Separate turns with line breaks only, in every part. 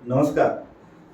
नमस्कार.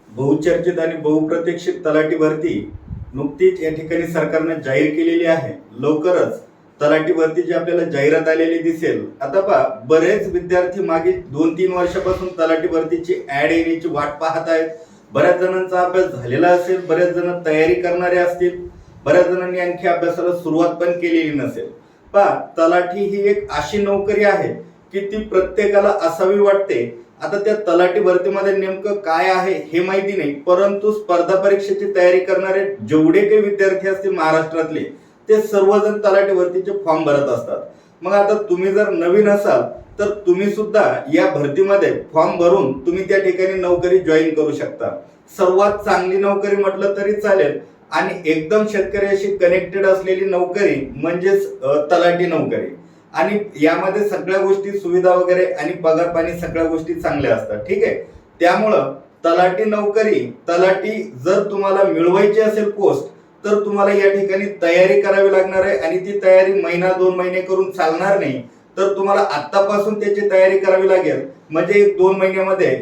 बहुचर्चित आणि बहुप्रतीक्षित तलाठी भरती नुकतीच या ठिकाणी सरकारने जाहीर केलेली आहे. लवकरच तलाठी भरतीची आपल्याला जाहिरात आलेली दिसेल. आता पहा, बरेच विद्यार्थी मागील 2-3 वर्षापासून तलाठी भरतीची ऍड येण्याची वाट पाहत आहेत. बऱ्याच जणांचा अभ्यास झालेला असेल, बऱ्याच जण तयारी करणारे असतील, बऱ्याच जणांनी आणखी अभ्यासाला सुरुवात पण केलेली नसेल. पहा, तलाठी ही एक अशी नोकरी आहे की ती प्रत्येकाला असावी वाटते. आता त्या तलाठी भरतीमध्ये नेमकं काय आहे हे माहिती नाही, परंतु स्पर्धा परीक्षेची तयारी करणारे जेवढे काही विद्यार्थी असतील महाराष्ट्रातले, ते सर्वजण तलाठी भरतीचे फॉर्म भरत असतात. मग आता तुम्ही जर नवीन असाल तर तुम्ही सुद्धा या भरतीमध्ये फॉर्म भरून तुम्ही त्या ठिकाणी नोकरी जॉईन करू शकता. सर्वात चांगली नोकरी म्हटलं तरी चालेल आणि एकदम शेतकऱ्याशी कनेक्टेड असलेली नोकरी म्हणजेच तलाठी नोकरी. आणि यामध्ये सगळ्या गोष्टी सुविधा वगैरे आणि पगार पाणी सगळ्या गोष्टी चांगल्या असतात. ठीक आहे. त्यामुळं तलाठी नोकरी, तलाठी जर तुम्हाला मिळवायची असेल पोस्ट, तर तुम्हाला या ठिकाणी तयारी करावी लागणार आहे आणि ती तयारी महिना 2 महिने करून चालणार नाही. तर तुम्हाला आत्तापासून त्याची तयारी करावी लागेल. म्हणजे 1-2 महिन्यामध्ये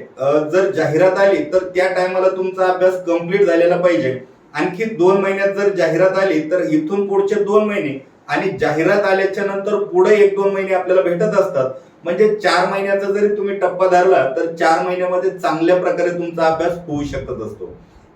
जर जाहिरात आली तर त्या टायमाला तुमचा अभ्यास कंप्लीट झालेला पाहिजे. आणखी 2 महिन्यात जर जाहिरात आली तर इथून पुढचे 2 महिने आणि जाहिरात आल्याच्या नंतर पुढे 1-2 महिने आपल्याला भेटत असतात. म्हणजे 4 महिन्याचा जरी तुम्ही टप्पा धरला तर 4 महिन्यामध्ये चांगल्या प्रकारे तुमचा अभ्यास होऊ शकत असतो.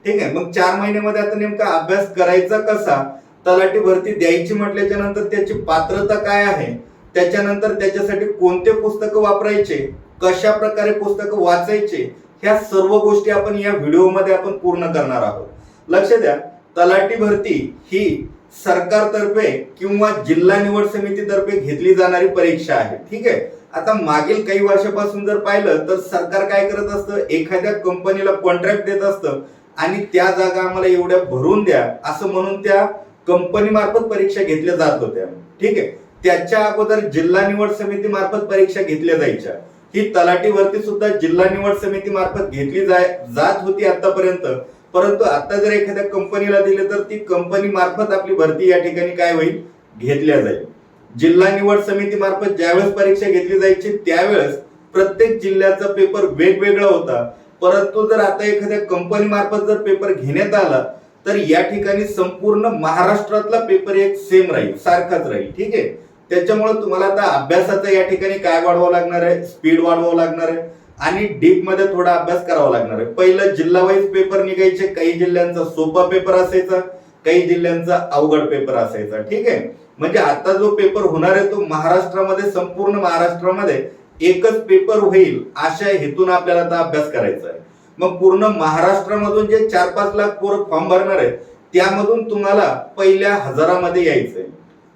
ठीक आहे. मग 4 महिन्यामध्ये आता नेमका अभ्यास करायचा कसा, तलाठी भरती द्यायची म्हटल्याच्या नंतर त्याची पात्रता काय आहे, त्याच्यानंतर त्याच्यासाठी कोणते पुस्तकं वापरायचे, कशा प्रकारे पुस्तकं वाचायचे, ह्या सर्व गोष्टी आपण या व्हिडिओमध्ये आपण पूर्ण करणार आहोत. लक्ष द्या, तलाठी भरती ही सरकारतर्फे किंवा जिल्हा निवड समितीतर्फे घेतली जाणारी परीक्षा आहे. ठीक आहे. आता मागील काही वर्षापासून जर पाहिलं तर सरकार काय करत असतं, एखाद्या कंपनीला कॉन्ट्रॅक्ट देत असतं आणि त्या जागा आम्हाला एवढ्या भरून द्या असं म्हणून त्या कंपनी मार्फत परीक्षा घेतल्या जात होत्या. ठीक आहे. त्याच्या अगोदर जिल्हा निवड समिती मार्फत परीक्षा घेतल्या जायच्या. ही तलाठी भरती सुद्धा जिल्हा निवड समिती मार्फत घेतली जात होती आतापर्यंत. परंतु आता जर एखाद्या कंपनीला दिले तर ती कंपनी मार्फत आपली भरती या ठिकाणी काय होईल, घेतल्या जाईल. जिल्हा निवड समिती मार्फत ज्यावेळेस परीक्षा घेतली जायची त्यावेळेस प्रत्येक जिल्ह्याचा पेपर वेगवेगळा होता. परंतु जर आता एखाद्या कंपनी मार्फत जर पेपर घेण्यात आला तर या ठिकाणी संपूर्ण महाराष्ट्रातला पेपर एक सेम राहील, सारखाच राहील. ठीक आहे. त्याच्यामुळे तुम्हाला आता अभ्यासाचा या ठिकाणी काय वाढवावं लागणार आहे, स्पीड वाढवावं लागणार आहे आणि डीप मध्ये थोडा अभ्यास करावा लागणार आहे. पहिलं जिल्हा वाईज पेपर निघायचे. काही जिल्ह्यांचा सोपा पेपर असायचा, काही जिल्ह्यांचा अवघड पेपर असायचा. ठीक आहे. म्हणजे आता जो पेपर होणार आहे तो महाराष्ट्रामध्ये, संपूर्ण महाराष्ट्रामध्ये एकच पेपर होईल अशा हेतून आपल्याला आता अभ्यास करायचा आहे. मग पूर्ण महाराष्ट्रामधून जे 4-5 लाख पोरं फॉर्म भरणार आहेत त्यामधून तुम्हाला पहिल्या 1000मध्ये यायचंय.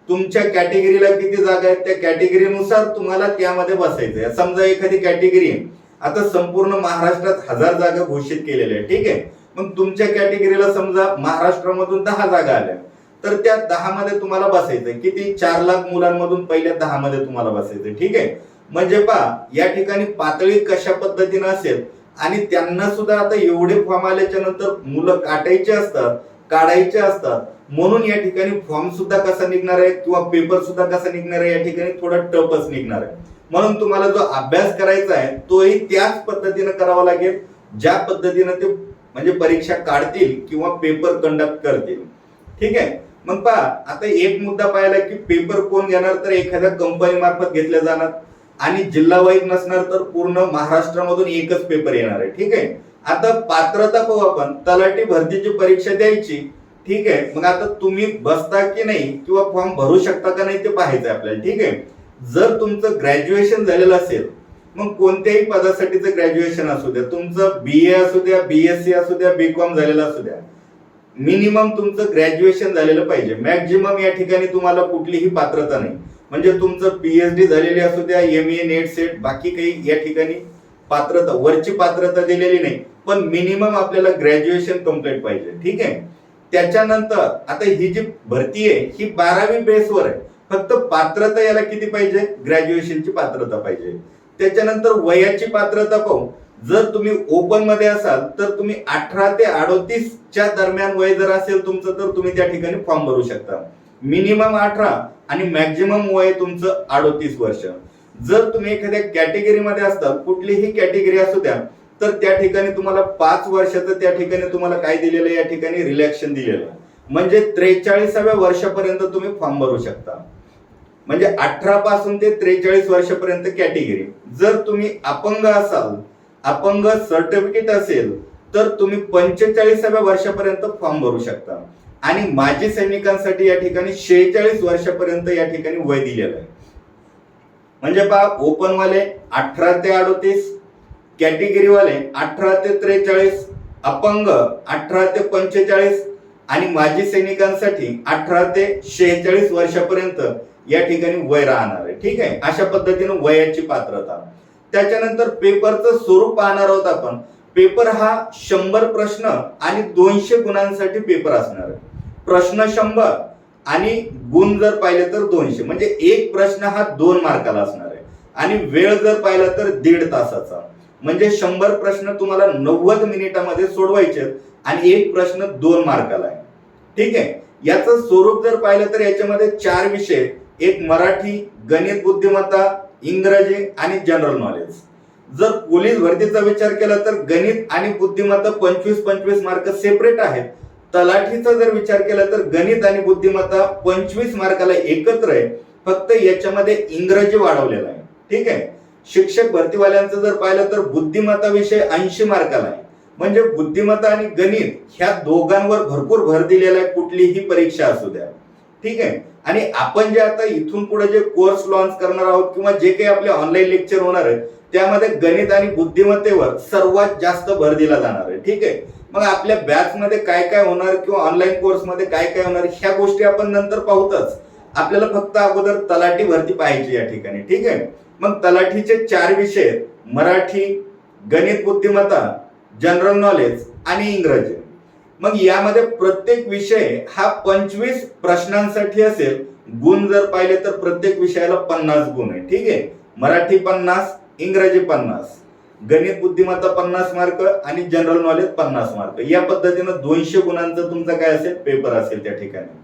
तुमच्या कॅटेगरीला किती जागा आहेत त्या कॅटेगरीनुसार तुम्हाला त्यामध्ये बसायचंय. समजा एखादी कॅटेगरी आहे, आता संपूर्ण महाराष्ट्रात 1000 जागा घोषित केलेल्या आहेत. ठीक आहे. मग तुमच्या कॅटेगरीला समजा महाराष्ट्रामधून 10 जागा आल्या तर त्या 10 मध्ये तुम्हाला बसायचंय. किती? 4 लाख मुलांमधून पहिल्या 10 मध्ये तुम्हाला बसायचंय. ठीक आहे. म्हणजे पहा, या ठिकाणी पातळी कशा पद्धतीनं असेल आणि त्यांना सुद्धा आता एवढे फॉर्म आल्याच्या नंतर मुलं काटायचे असतात, काढायचे असतात. म्हणून या ठिकाणी फॉर्म सुद्धा कसा निघणार आहे किंवा पेपर सुद्धा कसा निघणार आहे या ठिकाणी थोडा टफच निघणार आहे. म्हणून तुम्हाला जो अभ्यास करायचा आहे तोही त्याच पद्धतीनं करावा लागेल ज्या पद्धतीनं ते म्हणजे परीक्षा काढतील किंवा पेपर कंडक्ट करतील. ठीक आहे. मग पहा, आता एक मुद्दा पाहिला की पेपर कोण घेणार, तर एखाद्या कंपनी मार्फत घेतल्या जाणार आणि जिल्हा वाईज नसणार तर पूर्ण महाराष्ट्रामधून एकच पेपर येणार आहे. ठीक आहे. आता पात्रता पाहू आपण. तलाठी भरतीची परीक्षा द्यायची. ठीक आहे. मग आता तुम्ही बसता की नाही किंवा फॉर्म भरू शकता का नाही ते पाहायचं आपल्याला. ठीक आहे. जर तुमचं ग्रॅज्युएशन झालेलं असेल, मग कोणत्याही पदासाठीचं ग्रॅज्युएशन असू द्या, तुमचं BA असू द्या, BSc असू द्या, BCom झालेलं असू द्या, मिनिमम तुमचं ग्रॅज्युएशन झालेलं पाहिजे. मॅक्झिमम या ठिकाणी तुम्हाला कुठलीही पात्रता नाही. म्हणजे तुमचं PhD झालेली असू द्या, MA नेट सेट, बाकी काही या ठिकाणी पात्रता, वरची पात्रता दिलेली नाही, पण मिनिमम आपल्याला ग्रॅज्युएशन कंप्लीट पाहिजे. ठीक आहे. त्याच्यानंतर आता ही जी भरती आहे ही 12वी बेसवर आहे. फक्त पात्रता याला किती पाहिजे, ग्रॅज्युएशनची पात्रता पाहिजे. त्याच्यानंतर वयाची पात्रता पाहू. जर तुम्ही ओपन मध्ये असाल तर तुम्ही 18 ते 38 च्या दरम्यान वय जर असेल तुमचं तर तुम्ही त्या ठिकाणी फॉर्म भरू शकता. मिनिमम 18 आणि मॅक्झिमम वय तुमचं 38 वर्ष. जर तुम्ही एखाद्या कॅटेगरीमध्ये असता, कुठलीही कॅटेगरी असू द्या, तर त्या ठिकाणी तुम्हाला 5 वर्षाचं त्या ठिकाणी तुम्हाला काय दिलेलं आहे, या ठिकाणी रिलॅक्शन दिलेलं आहे. म्हणजे 43व्या वर्षापर्यंत तुम्ही फॉर्म भरू शकता. म्हणजे 18 पासून ते 43 वर्षापर्यंत कॅटेगरी. जर तुम्ही अपंग असाल, अपंग सर्टिफिकेट असेल, तर तुम्ही 45व्या वर्षापर्यंत फॉर्म भरू शकता. आणि माजी सैनिकांसाठी या ठिकाणी 46 वर्षापर्यंत या ठिकाणी वय दिलेलं आहे. म्हणजे पहा, ओपन वाले 18 ते 38, कॅटेगरी वाले 18 ते 43, अपंग 18 ते 45 आणि माजी सैनिकांसाठी 18 ते 46 वर्षापर्यंत या ठिकाणी वय राहणार आहे. ठीक आहे, अशा पद्धतीने वयाची पात्रता. त्याच्यानंतर पेपरचं स्वरूप पाहणार आहोत आपण. पेपर हा 100 प्रश्न आणि 200 गुणांसाठी पेपर असणार आहे. प्रश्न 100 आणि गुण जर पाहिले तर 200, म्हणजे एक प्रश्न हा 2 मार्काला असणार आहे. आणि वेळ जर पाहिला तर 1.5 तासाचा. म्हणजे 100 प्रश्न तुम्हाला 90 मिनिटामध्ये सोडवायचे आणि एक प्रश्न 2 मार्काला आहे. ठीक आहे, याचं स्वरूप जर पाहिलं तर याच्यामध्ये 4 विषय, एक मराठी, गणित बुद्धिमत्ता, इंग्रजी आणि जनरल नॉलेज. जर पोलीस भरतीचा विचार केला तर गणित आणि बुद्धिमत्ता 25-25 मार्क सेपरेट आहेत. तलाठीचा जर विचार केला तर गणित आणि बुद्धिमत्ता 25 मार्काला एकत्र आहे, फक्त याच्यामध्ये इंग्रजी वाढवलेला आहे. ठीक आहे, शिक्षक भरतीवाल्यांचं जर पाहिलं तर बुद्धिमत्ता विषय 80 मार्काला आहे. म्हणजे बुद्धिमत्ता आणि गणित ह्या दोघांवर भरपूर भर दिलेला आहे, कुठलीही परीक्षा असू द्या. ठीक आहे, आणि आपण जे आता इथून पुढे जे कोर्स लॉन्च करणार आहोत किंवा जे काही आपले ऑनलाईन लेक्चर होणार आहे, त्यामध्ये गणित आणि बुद्धिमत्तेवर सर्वात जास्त भर दिला जाणार आहे. ठीक आहे, मग आपल्या बॅच मध्ये काय काय होणार किंवा ऑनलाईन कोर्स मध्ये काय काय होणार ह्या गोष्टी आपण नंतर पाहूतच. आपल्याला फक्त अगोदर तलाठी भरती पाहायची या ठिकाणी. ठीक आहे, मग तलाठीचे 4 विषय, मराठी, गणित बुद्धिमत्ता, जनरल नॉलेज आणि इंग्रजी. मग यामध्ये प्रत्येक विषय हा 25 प्रश्नांसाठी असेल. गुण जर पाहिले तर प्रत्येक विषयाला 50 गुण आहे. ठीक आहे, मराठी 50, इंग्रजी 50, गणित बुद्धिमत्ता 50 मार्क आणि जनरल नॉलेज 50 मार्क. या पद्धतीनं 200 गुणांचा तुमचा काय असेल, पेपर असेल त्या ठिकाणी.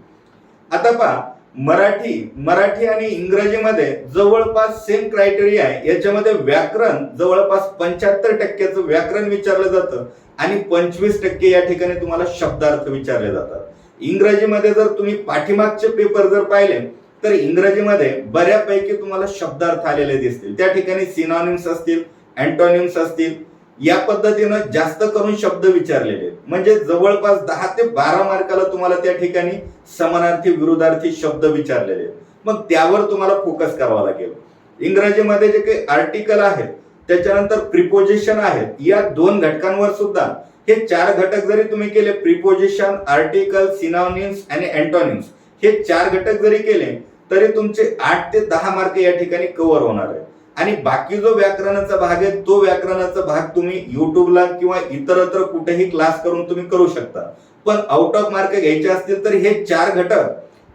आता पहा, मराठी आणि इंग्रजीमध्ये जवळपास सेम क्रायटेरिया आहे. याच्यामध्ये व्याकरण जवळपास 75% व्याकरण विचारलं जातं आणि 25% या ठिकाणी तुम्हाला शब्दार्थ विचारले जातात. इंग्रजीमध्ये जर तुम्ही पाठीमागचे पेपर जर पाहिले तर इंग्रजीमध्ये बऱ्यापैकी तुम्हाला शब्दार्थ आलेले दिसतील. त्या ठिकाणी सिनॉनिम्स असतील, अँटोनिम्स असतील, या पद्धतीनं जास्त करून शब्द विचारलेले आहेत. म्हणजे जवळपास 10 ते 12 मार्काला तुम्हाला त्या ठिकाणी समानार्थी विरुद्धार्थी शब्द विचारलेले आहेत. मग त्यावर तुम्हाला फोकस करावा लागेल. इंग्रजीमध्ये जे काही आर्टिकल आहेत, त्याच्यानंतर प्रिपोजिशन आहेत, या 2 घटकांवर सुद्धा हे 4 घटक जरी तुम्ही केले, प्रिपोजिशन, आर्टिकल, सिनॉनिम्स आणि अँटोनिम्स, हे 4 घटक जरी केले तरी तुमचे 8 ते 10 मार्क या ठिकाणी कव्हर होणार आहे. आणि बाकी जो व्याकरणाचा भाग आहे, तो व्याकरणाचा भाग तुम्ही युट्यूबला किंवा इतरत्र कुठेही क्लास करून तुम्ही करू शकता. पण आउट ऑफ मार्क घ्यायचे असतील तर हे 4 घटक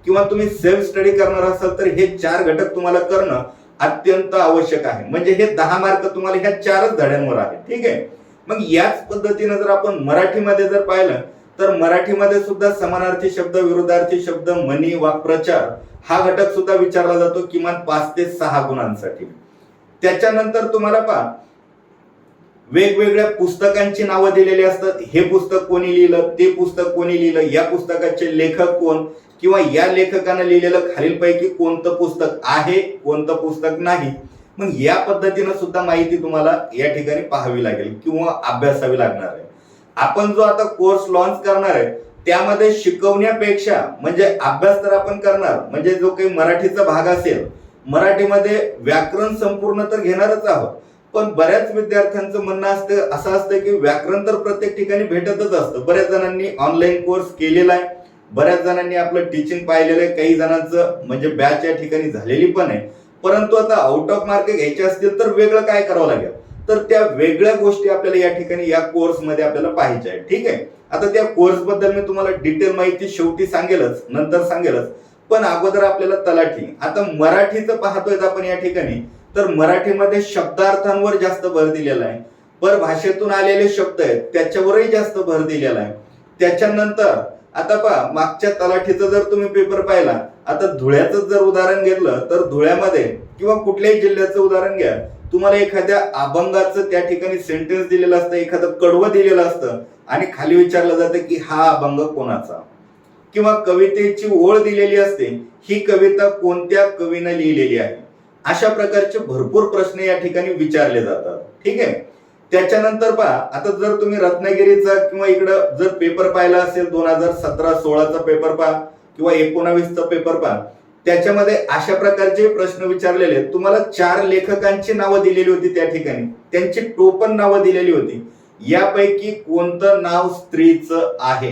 किंवा तुम्ही सेल्फ स्टडी करणार असाल तर हे 4 घटक तुम्हाला करणं अत्यंत आवश्यक आहे. म्हणजे हे 10 मार्क तुम्हाला ह्या 4च धड्यांवर आहेत. ठीक आहे, मग याच पद्धतीने जर आपण मराठीमध्ये जर पाहिलं तर मराठीमध्ये सुद्धा समानार्थी शब्द, विरुद्धार्थी शब्द, म्हणी, वाक्प्रचार हा घटक सुद्धा विचारला जातो किमान 5 ते 6 गुणांसाठी. त्याच्यानंतर तुम्हाला पहा, वेगवेगळ्या पुस्तकांची नावं दिलेली असतात. हे पुस्तक कोणी लिहिलं, ते पुस्तक कोणी लिहिलं, या पुस्तकाचे लेखक कोण किंवा या लेखकाने लिहिलेलं खालीलपैकी कोणतं पुस्तक आहे, कोणतं पुस्तक नाही. मग या पद्धतीनं सुद्धा माहिती तुम्हाला या ठिकाणी पाहावी लागेल किंवा अभ्यासावी लागणार आहे. आपण जो आता कोर्स लॉन्च करणार आहे त्यामध्ये शिकवण्यापेक्षा म्हणजे अभ्यास तर आपण करणार, म्हणजे जो काही मराठीचा भाग असेल, मराठीमध्ये व्याकरण संपूर्ण तर घेणारच आहोत. पण बऱ्याच विद्यार्थ्यांचं म्हणणं असं असतं की व्याकरण तर प्रत्येक ठिकाणी भेटतच असतं. बऱ्याच जणांनी ऑनलाईन कोर्स केलेला आहे, बऱ्याच जणांनी आपलं टीचिंग पाहिलेलं आहे, काही जणांचं म्हणजे बॅच या ठिकाणी झालेली पण आहे. परंतु आता आउट ऑफ मार्क घ्यायचे असतील तर वेगळं काय करावं लागेल, तर त्या वेगळ्या गोष्टी आपल्याला या ठिकाणी या कोर्समध्ये आपल्याला पाहिजे आहे. ठीक आहे, आता त्या कोर्स बद्दल मी तुम्हाला डिटेल माहिती शेवटी सांगेलच, नंतर सांगेलच. पण अगोदर आपल्याला तलाठी, आता मराठीचं पाहतोय आपण या ठिकाणी, तर मराठीमध्ये शब्दार्थांवर जास्त भर दिलेला आहे. परभाषेतून आलेले शब्द आहेत त्याच्यावरही जास्त भर दिलेला आहे. त्याच्यानंतर आता पहा, मागच्या तलाठीचा जर तुम्ही पेपर पाहिला, आता धुळ्याचं जर उदाहरण घेतलं तर धुळ्यामध्ये किंवा कुठल्याही जिल्ह्याचं उदाहरण घ्या, तुम्हाला एखाद्या अभंगाचं त्या ठिकाणी सेंटेन्स दिलेलं असतं, एखादं कडवं दिलेलं असतं आणि खाली विचारलं जातं की हा अभंग कोणाचा, किंवा कवितेची ओळ दिलेली असते, ही कविता कोणत्या कवीनं लिहिलेली आहे. अशा प्रकारचे भरपूर प्रश्न या ठिकाणी विचारले जातात. ठीक आहे. त्याच्यानंतर पहा, आता जर तुम्ही रत्नागिरीचा किंवा इकडं जर पेपर पाहिला असेल 2017-16चा पेपर पहा किंवा 19चा पेपर पहा, त्याच्यामध्ये अशा प्रकारचे प्रश्न विचारलेले आहेत. तुम्हाला 4 लेखकांची नावं दिलेली होती त्या ठिकाणी, त्यांची टोपण नावं दिलेली होती. यापैकी कोणतं नाव स्त्रीचं आहे?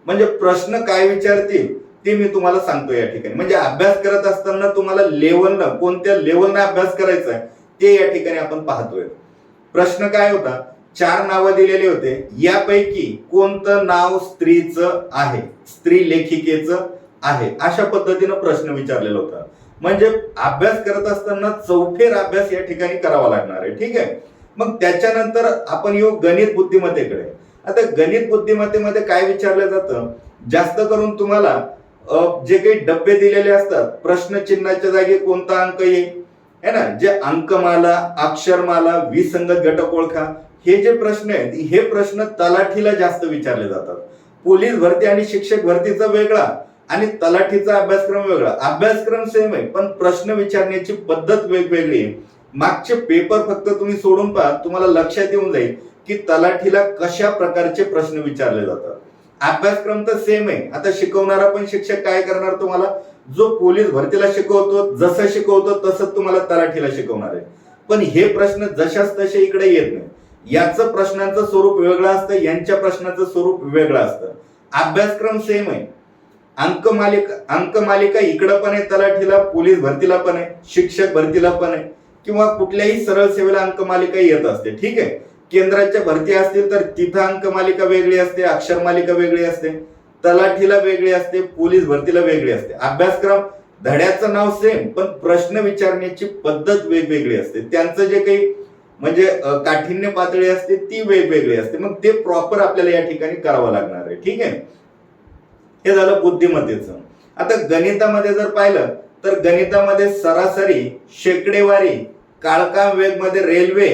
म्हणजे प्रश्न काय विचारतील ते मी तुम्हाला सांगतो या ठिकाणी. म्हणजे अभ्यास करत असताना तुम्हाला लेवलनं, कोणत्या लेवलनं अभ्यास करायचा आहे ते या ठिकाणी आपण पाहतोय. प्रश्न काय होता? 4 नावं दिलेले होते, यापैकी कोणतं नाव स्त्रीचं आहे, स्त्री लेखिकेचं आहे, अशा पद्धतीनं प्रश्न विचारलेला होता. म्हणजे अभ्यास करत असताना चौफेर अभ्यास या ठिकाणी करावा लागणार आहे. ठीक आहे. मग त्याच्यानंतर आपण येऊ गणित बुद्धिमत्तेकडे. आता गणित बुद्धिमत्तेमध्ये काय विचारलं जातं? जास्त करून तुम्हाला जे काही डब्बे दिलेले असतात, प्रश्न चिन्हाच्या जागी कोणता अंक येईल है ना, जे अंकमाला, अक्षरमाला, विसंगत घटक ओळखा, हे जे प्रश्न आहेत, हे प्रश्न तलाठीला जास्त विचारले जातात. पोलीस भरती आणि शिक्षक भरतीचा वेगळा आणि तलाठीचा अभ्यासक्रम वेगळा. अभ्यासक्रम सेम आहे पण प्रश्न विचारण्याची पद्धत वेगवेगळी आहे. मागचे पेपर फक्त तुम्ही सोडून पहा, तुम्हाला लक्षात येऊन जाईल की तलाठीला कशा प्रकारचे प्रश्न विचारले जातात. अभ्यासक्रम तर सेम आहे. आता शिकवणारा पण शिक्षक काय करणार, तुम्हाला जो पोलीस भरतीला शिकवतो जसं शिकवतो तसंच तुम्हाला तलाठीला शिकवणार आहे. पण हे प्रश्न जशाच तसे इकडे येत नाही. याचं प्रश्नांचं स्वरूप वेगळं असतं, यांच्या प्रश्नाचं स्वरूप वेगळं असतं. अभ्यासक्रम सेम आहे. अंकमालिका इकडं पण आहे तलाठीला, पोलीस भरतीला पण आहे, शिक्षक भरतीला पण आहे, किंवा कुठल्याही सरळ सेवेला अंकमालिका येत असते. ठीक आहे. केंद्राच्या भरती असतील तर तिथं अंकमालिका वेगळी असते, अक्षरमालिका वेगळी असते, तलाठीला वेगळी असते, पोलीस भरतीला वेगळी असते. अभ्यासक्रम धड्याचं नाव सेम पण प्रश्न विचारण्याची पद्धत वेगवेगळी असते. त्यांचं जे काही म्हणजे काठिण्य पातळी असते ती वेगवेगळी असते. मग ते प्रॉपर आपल्याला या ठिकाणी करावं लागणार आहे. ठीक आहे. हे झालं बुद्धिमत्तेचं. आता गणितामध्ये जर पाहिलं तर गणितामध्ये सरासरी, शेकडेवारी, काळकाम वेग मध्ये रेल्वे,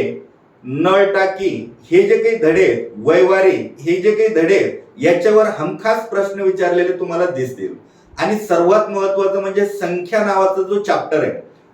नळ टाकी, हे जे काही धडे, वयवारी, हे जे काही धडे, याच्यावर हमखास प्रश्न विचारलेले तुम्हाला दिसतील. आणि सर्वात महत्वाचं म्हणजे संख्या नावाचा जो चॅप्टर आहे,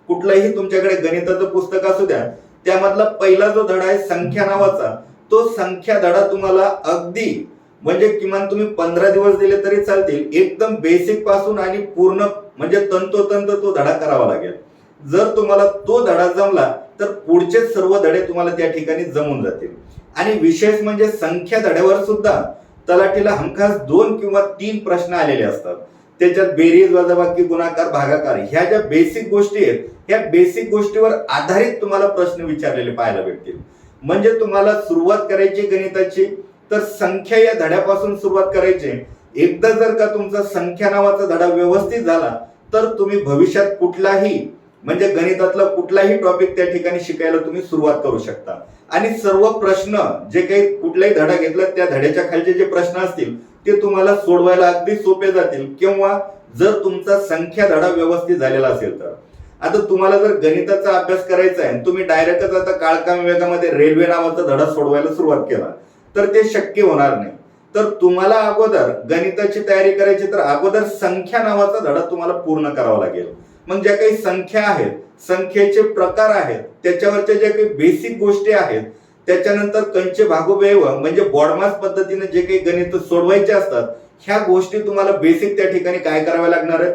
कुठलंही तुमच्याकडे गणिताचं पुस्तक असू द्या, त्यामधला पहिला जो धडा आहे संख्या नावाचा, तो संख्या धडा तुम्हाला अगदी म्हणजे किमान तुम्ही 15 दिवस दिले तरी चालतील, एकदम बेसिक पासून आणि पूर्ण म्हणजे तंतोतंत तो धडा करावा लागेल. जर तुम्हाला तो धडा जमला तर पुढचे सर्व धडे तुम्हाला त्या ठिकाणी जमून जातील. आणि विशेष म्हणजे संख्या धड्यावर सुद्धा तलाठीला हमखास 2 किंवा 3 प्रश्न आलेले असतात. त्याच्यात बेरीज, वजाबाकी, गुणाकार, भागाकार, ह्या ज्या बेसिक गोष्टी आहेत, ह्या बेसिक गोष्टीवर आधारित तुम्हाला प्रश्न विचारलेले पाहायला भेटतील. म्हणजे तुम्हाला सुरुवात करायची गणिताची तर संख्या या धड्यापासून सुरुवात करायची. एकदा जर का तुमचा संख्या नावाचा धडा व्यवस्थित झाला तर तुम्ही भविष्यात कुठलाही म्हणजे गणितातला कुठलाही टॉपिक त्या ठिकाणी शिकायला तुम्ही सुरुवात करू शकता. आणि सर्व प्रश्न जे काही कुठलाही धडा घेतला त्या धड्याच्या खालचे जे प्रश्न असतील ते तुम्हाला सोडवायला अगदी सोपे जातील, किंवा जर तुमचा संख्या धडा व्यवस्थित झालेला असेल तर. आता तुम्हाला जर गणिताचा अभ्यास करायचा आहे, तुम्ही डायरेक्टच आता काळकाम वेगामध्ये रेल्वे नावाचा धडा सोडवायला सुरुवात केला तर ते शक्य होणार नाही. तर तुम्हाला अगोदर गणिताची तयारी करायची तर अगोदर संख्या नावाचा धडा तुम्हाला पूर्ण करावा लागेल. मग ज्या काही संख्या आहेत, संख्येचे प्रकार आहेत, त्याच्यावरच्या ज्या काही बेसिक गोष्टी आहेत, त्याच्यानंतर कंचे भागोव्यय म्हणजे बॉडमास पद्धतीने जे काही गणित सोडवायचे असतात, ह्या गोष्टी तुम्हाला बेसिक त्या ठिकाणी काय कराव्या लागणार आहे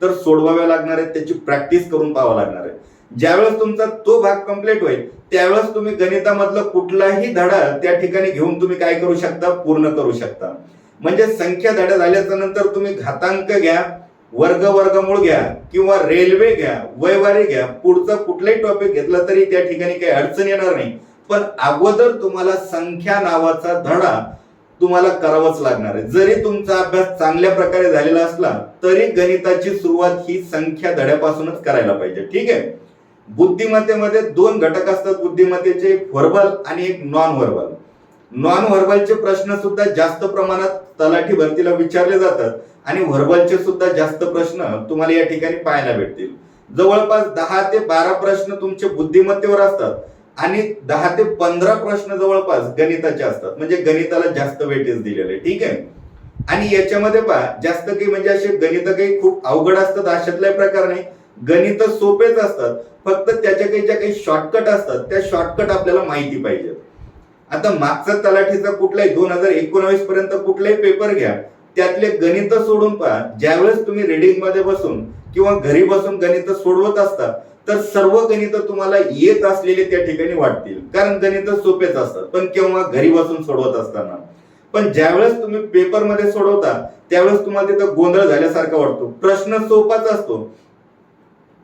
तर सोडवाव्या लागणार आहेत, त्याची प्रॅक्टिस करून पाहावं लागणार आहे. ज्यावेळेस तुमचा तो भाग कंप्लीट होईल त्यावेळेस तुम्ही गणितामधला कुठलाही धडा त्या ठिकाणी घेऊन तुम्ही काय करू शकता, पूर्ण करू शकता. म्हणजे संख्या धडा झाल्याच्या नंतर तुम्ही घातांक घ्या, वर्गमूळ घ्या किंवा रेल्वे घ्या, वयवारी घ्या, पुढचा कुठलाही टॉपिक घेतला तरी त्या ठिकाणी काही अडचण येणार नाही. पण अगोदर तुम्हाला संख्या नावाचा धडा तुम्हाला करावाच लागणार आहे. जरी तुमचा अभ्यास चांगल्या प्रकारे झालेला असला तरी गणिताची सुरुवात ही संख्या धड्यापासूनच करायला पाहिजे. ठीक आहे. बुद्धिमत्तेमध्ये 2 घटक असतात बुद्धिमत्तेचे, एक व्हर्बल आणि एक नॉन व्हर्बल. नॉन व्हर्बलचे प्रश्न सुद्धा जास्त प्रमाणात तलाठी भरतीला विचारले जातात आणि व्हर्बलचे सुद्धा जास्त प्रश्न तुम्हाला या ठिकाणी पाहायला भेटतील. जवळपास 10 ते 12 प्रश्न तुमचे बुद्धिमत्तेवर असतात आणि 10 ते 15 प्रश्न जवळपास गणिताचे असतात, म्हणजे गणिताला जास्त वेटेज दिलेले. ठीक आहे. आणि याच्यामध्ये पहा जास्त काही म्हणजे असे गणित काही खूप अवघड असतात अशातला प्रकार नाही. गणित सोपेच असतात, फक्त त्याच्या काही ज्या काही शॉर्टकट असतात त्या शॉर्टकट आपल्याला माहिती पाहिजे. आता मागचा तलाठीचा कुठलाही 2019 पर्यंत कुठलाही पेपर घ्या, त्यातले गणित सोडून पहा. ज्यावेळेस तुम्ही रिडिंग मध्ये बसून किंवा घरी बसून गणित सोडवत असता तर सर्व गणित तुम्हाला येत असलेले त्या ठिकाणी वाटतील, कारण गणित सोपेच असतात. पण केव्हा घरी बसून सोडवत असताना. पण ज्यावेळेस तुम्ही पेपर मध्ये सोडवता त्यावेळेस तुम्हाला तिथं गोंधळ झाल्यासारखा वाटतो. प्रश्न सोपाच असतो,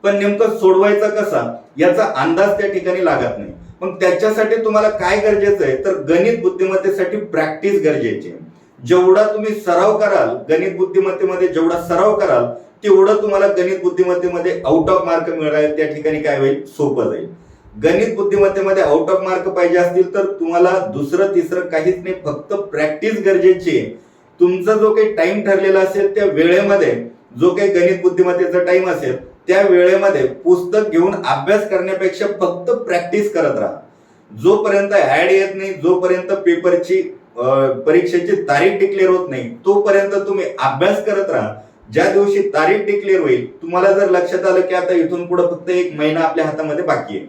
पण नेमकं सोडवायचा कसा याचा अंदाज त्या ठिकाणी लागत नाही. मग त्याच्यासाठी तुम्हाला काय गरजेचं आहे, तर गणित बुद्धिमत्तेसाठी प्रॅक्टिस गरजेची आहे. जेवढा तुम्ही सराव कराल गणित बुद्धिमत्तेमध्ये, जेवढा सराव कराल तेवढं तुम्हाला गणित बुद्धिमत्तेमध्ये आउट ऑफ मार्क मिळाले त्या ठिकाणी काय होईल, सोपं जाईल. गणित बुद्धिमत्तेमध्ये आउट ऑफ मार्क पाहिजे असतील तर तुम्हाला दुसरं तिसरं काहीच नाही, फक्त प्रॅक्टिस गरजेची आहे. तुमचा जो काही टाइम ठरलेला असेल त्या वेळेमध्ये, जो काही गणित बुद्धिमत्तेचा टाइम असेल त्या वेळेमध्ये पुस्तक घेऊन अभ्यास करण्यापेक्षा फक्त प्रॅक्टिस करत राहा. जोपर्यंत ऍड येत नाही, जोपर्यंत पेपरची परीक्षेची तारीख डिक्लेअर होत नाही, तोपर्यंत तुम्ही अभ्यास करत राहा. ज्या दिवशी तारीख डिक्लेअर होईल, तुम्हाला जर लक्षात आलं की आता इथून पुढे फक्त 1 महिना आपल्या हातामध्ये बाकी आहे,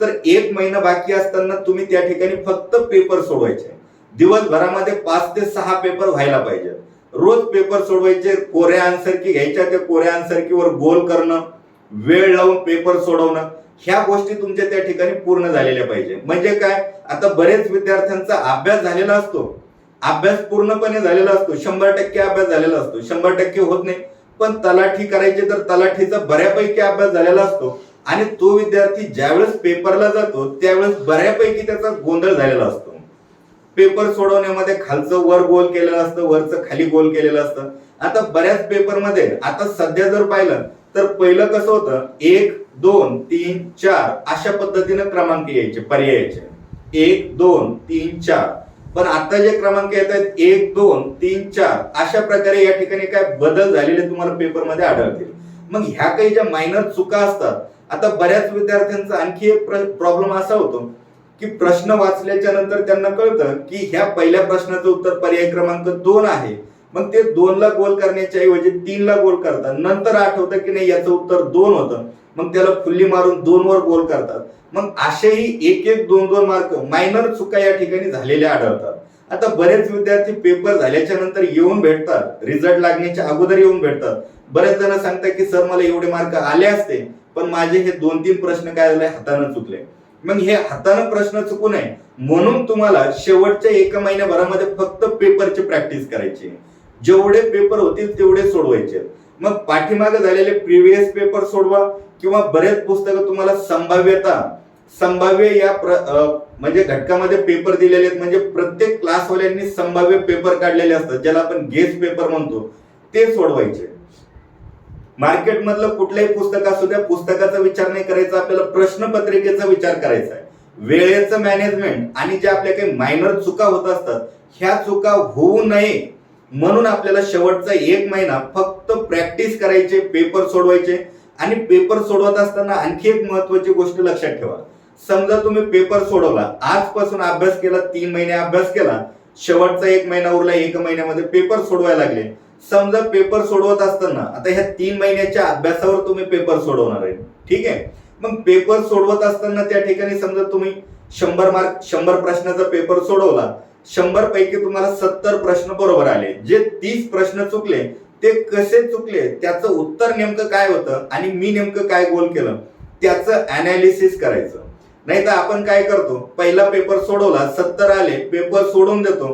तर 1 महिना बाकी असताना तुम्ही त्या ठिकाणी फक्त पेपर सोडवायचे. दिवसभरामध्ये 5 ते 6 पेपर व्हायला पाहिजे. रोज पेपर सोडवायचे, कोऱ्या आन्सर की घ्यायच्या, त्या कोऱ्या आन्सर कीवर गोल करणं, वेळ लावून पेपर सोडवणं, ह्या गोष्टी तुमच्या त्या ठिकाणी पूर्ण झालेल्या पाहिजे. म्हणजे काय, आता बरेच विद्यार्थ्यांचा अभ्यास झालेला असतो, अभ्यास पूर्णपणे झालेला असतो, 100% अभ्यास झालेला असतो, 100% होत नाही. पण तलाठी करायचे तर तलाठीचा बऱ्यापैकी अभ्यास झालेला असतो आणि तो विद्यार्थी ज्यावेळेस पेपरला जातो त्यावेळेस बऱ्यापैकी त्याचा गोंधळ झालेला असतो. पेपर सोडवण्यामध्ये खालचं वर गोल केलेलं असतं, वरचं खाली गोल केलेलं असतं. आता बऱ्याच पेपरमध्ये आता सध्या जर पाहिलं तर पहिलं कसं होतं, 1 2 3 4 अशा पद्धतीनं क्रमांक यायचे, पर्यायाचे 1 2 3 4. पण आता जे क्रमांक येत आहेत 1 2 3 4 अशा प्रकारे या ठिकाणी काय बदल झालेले तुम्हाला पेपरमध्ये आढळतील. मग ह्या काही ज्या मायनर चुका असतात, आता बऱ्याच विद्यार्थ्यांचा आणखी एक प्रॉब्लेम असा होतो की प्रश्न वाचल्याच्या नंतर त्यांना कळतं की ह्या पहिल्या प्रश्नाचं उत्तर पर्याय क्रमांक 2 आहे. मग ते 2 ला गोल करण्याच्या ऐवजी 3 ला गोल करतात. नंतर आठवतं की नाही याचं उत्तर 2 होतं, मग त्याला फुल्ली मारून 2 वर गोल करतात. मग असेही 1 2 2 मार्क मायनर चुका या ठिकाणी झालेल्या आढळतात. आता बरेच विद्यार्थी पेपर झाल्याच्या नंतर येऊन भेटतात, रिझल्ट लागण्याच्या अगोदर येऊन भेटतात. बरेच जण सांगतात की सर मला एवढे मार्क आले असते, पण माझे हे 2-3 प्रश्न काय झाले, हाताने चुकले. मग हे हाताने प्रश्न चुकू नये म्हणून तुम्हाला शेवटच्या 1 महिन्याभरामध्ये फक्त पेपरची प्रॅक्टिस करायची. जेवढे पेपर होतील तेवढे सोडवायचे. मग पाठीमागे झालेले प्रिव्हियस पेपर सोडवा किंवा बरेच पुस्तकं तुम्हाला संभाव्य या म्हणजे घटकामध्ये पेपर दिलेले आहेत. म्हणजे प्रत्येक क्लासवाल्यांनी संभाव्य पेपर काढलेले असतात, ज्याला आपण गेस पेपर म्हणतो, ते सोडवायचे. मार्केट मधलं कुठलंही पुस्तक असू द्या, पुस्तकाचा विचार नाही करायचा, आपल्याला प्रश्नपत्रिकेचा विचार करायचा आहे. वेळेचं मॅनेजमेंट आणि ज्या आपल्या काही मायनर चुका होत असतात ह्या चुका होऊ नये म्हणून आपल्याला शेवटचा 1 महिना फक्त प्रॅक्टिस करायचे, पेपर सोडवायचे. आणि पेपर सोडवत असताना आणखी एक महत्वाची गोष्ट लक्षात ठेवा. समजा तुम्ही पेपर सोडवला, आजपासून अभ्यास केला, 3 महिने अभ्यास केला, शेवटचा 1 महिना उरला, 1 महिन्यामध्ये पेपर सोडवायला लागले. समजा पेपर सोडवत असताना आता ह्या 3 महिन्याच्या अभ्यासावर तुम्ही पेपर सोडवणार आहे, ठीक आहे. मग पेपर सोडवत असताना त्या ठिकाणी समजा तुम्ही 100 प्रश्नाचा पेपर सोडवला, 100 पैकी तुम्हाला 70 प्रश्न बरोबर आले. जे 30 प्रश्न चुकले ते कसे चुकले, त्याचं उत्तर नेमकं काय होतं आणि मी नेमकं काय गोल केलं त्याचं अनालिसिस करायचं. नाही तर आपण काय करतो, पहिला पेपर सोडवला, 70 आले, पेपर सोडून देतो,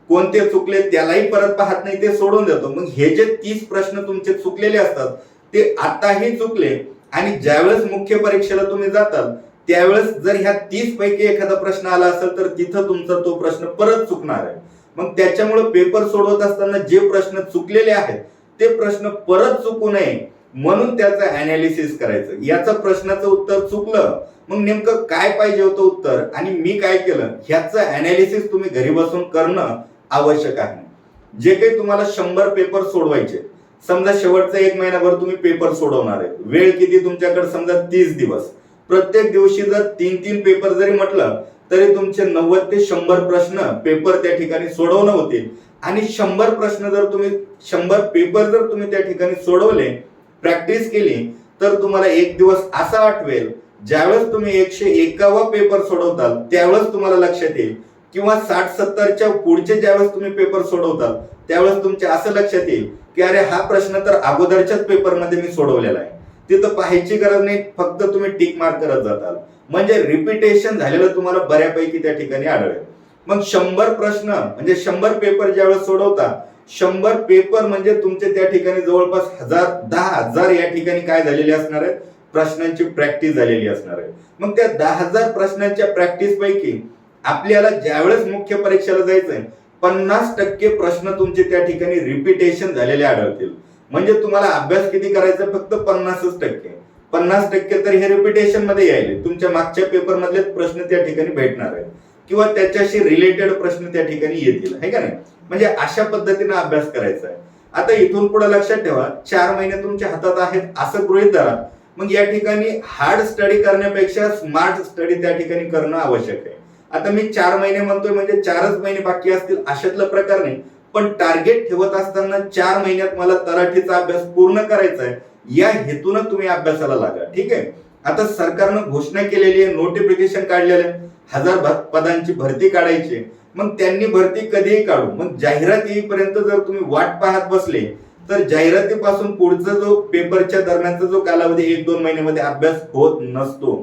कोणते चुकले त्यालाही परत पाहत नाही, ते सोडून देतो. मग हे जे 30 प्रश्न तुमचे चुकलेले असतात ते आताही चुकले आणि ज्यावेळेस मुख्य परीक्षेला तुम्ही जाताल त्यावेळेस जर ह्या 30 पैकी एखादा प्रश्न आला असेल तर तिथं तुमचा तो प्रश्न परत चुकणार आहे. मग त्याच्यामुळे पेपर सोडवत असताना जे प्रश्न चुकलेले आहेत ते प्रश्न परत चुकू नये म्हणून त्याचं अनालिसिस करायचं. याचं प्रश्नाचं उत्तर चुकलं, मग नेमकं काय पाहिजे होतं उत्तर आणि मी काय केलं ह्याचं अनालिसिस तुम्ही घरी बसून करणं आवश्यक आहे. जे काही तुम्हाला 100 पेपर सोडवायचे, समजा शेवटचा 1 महिनाभर तुम्ही पेपर सोडवणार आहे, वेळ किती तुमच्याकडे, समजा 30 दिवस, प्रत्येक दिवशी जर 3-3 पेपर जरी म्हटलं तरी तुमचे 90 ते 100 प्रश्न पेपर त्या ठिकाणी सोडवणं होतील. आणि 100 प्रश्न जर तुम्ही 100 पेपर जर तुम्ही त्या ठिकाणी सोडवले, प्रॅक्टिस केली, तर तुम्हाला एक दिवस असा आठवेल ज्यावेळेस तुम्ही 101वा पेपर सोडवताल त्यावेळेस तुम्हाला लक्षात येईल, किंवा 60-70च्या पुढचे ज्यावेळेस तुम्ही पेपर सोडवताल त्यावेळेस तुमच्या असं लक्षात येईल की अरे हा प्रश्न तर अगोदरच्याच पेपरमध्ये मी सोडवलेला आहे. तिथं पाहायची गरज नाही, फक्त तुम्ही टिक मार्क करत जाताल. म्हणजे रिपिटेशन झालेलं तुम्हाला बऱ्यापैकी त्या ठिकाणी आढळेल. मग 100 प्रश्न म्हणजे 100 पेपर ज्यावेळेस सोडवता, 100 पेपर म्हणजे तुमचे त्या ठिकाणी जवळपास 10,000 या ठिकाणी काय झालेले असणार आहेत, प्रश्नांची प्रॅक्टिस झालेली असणार आहे. मग त्या 10,000 प्रश्नांच्या प्रॅक्टिस पैकी आपल्याला ज्यावेळेस मुख्य परीक्षेला जायचंय 50% प्रश्न तुमचे त्या ठिकाणी रिपिटेशन झालेले आढळतील. म्हणजे तुम्हाला अभ्यास किती करायचा, फक्त 50%. 50% तर हे रिपिटेशन मध्ये यायले, तुमच्या मागच्या पेपर मधले प्रश्न त्या ठिकाणी भेटणार आहेत किंवा त्याच्याशी रिलेटेड प्रश्न त्या ठिकाणी येतील, है का नाही. म्हणजे अशा पद्धतीने अभ्यास करायचा आहे. आता इथून पुढे लक्षात ठेवा, 4 महिने तुमच्या हातात आहेत असं गृहीत धरा. मग या ठिकाणी हार्ड स्टडी करण्यापेक्षा स्मार्ट स्टडी त्या ठिकाणी करणं आवश्यक आहे. आता मी 4 महिने म्हणतोय म्हणजे 4च महिने बाकी असतील अशातला प्रकार नाही, पण टार्गेट ठेवत असताना 4 महिन्यात मला तलाठीचा अभ्यास पूर्ण करायचा आहे या हेतून तुम्ही अभ्यासाला लागा. ठीक आहे. आता सरकारनं घोषणा केलेली आहे, नोटिफिकेशन काढलेलं आहे, 1000 पदांची भरती काढायची. मग त्यांनी भरती कधीही काढू, मग जाहिरात येईपर्यंत जर तुम्ही वाट पाहत बसले तर जाहिरातीपासून पुढचा जो पेपरच्या दरम्यानचा जो कालावधी 1-2 महिन्यामध्ये अभ्यास होत नसतो.